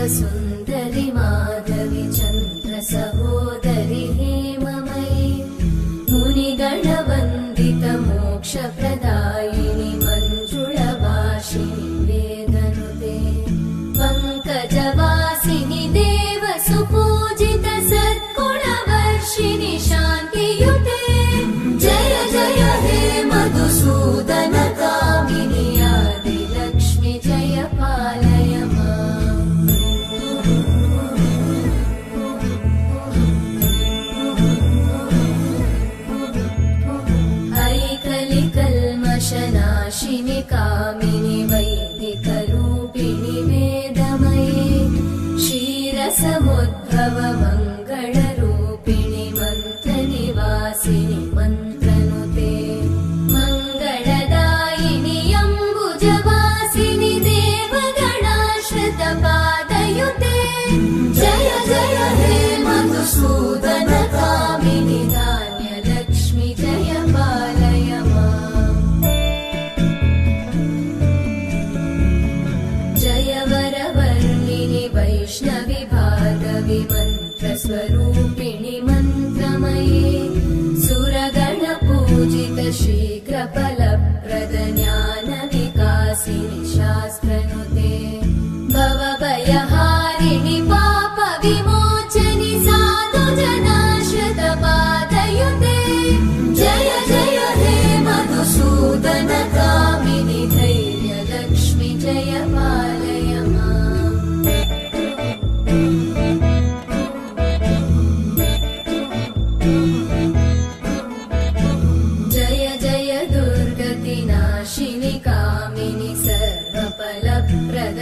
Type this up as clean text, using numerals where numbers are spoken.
सुन्दरि माधवि चन्द्र सहोदरि हेममयि मुनिगणवन्दित मोक्षप्रदायिनि मञ्जुळभाषिणि वेदनुते पङ्कजवासिनि देव सुपूजित सद्गुणवर्षिणि शान्तियुते जय जय हे मधुसूदन कामिनि आदिलक्ष्मि जय पालय माम्। ऐकलिकल्मषनाशिनि कामिनि वैदिकरूपिणि वेदमये क्षीरसमुद्भव मङ्गलरूपिणि मन्त्रनिवासिनि मन्त्रनुते मङ्गलदायिनि अम्बुजवासिनि देवगणाश्रितपादयुते जय जय हे मधुसूदन कामिनि धान्यलक्ष्मि जय पालय माम्। जय वरवर्णिनि वैष्णवि भार्गवि मन्त्रस्वरूपिणि मन्त्रमये सुरगणपूजित शीघ्रफलप्रद ज्ञानविकासिनि शास्त्रनुते भवभयहारिणि पापविमोचनि साधुजनाश्रितपादयुते जय जय हे मधुसूदन कामिनि धैर्यलक्ष्मि जय पालय माम्। जय जय दुर्गतिनाशिनि कामिनि सर्वफलप्रद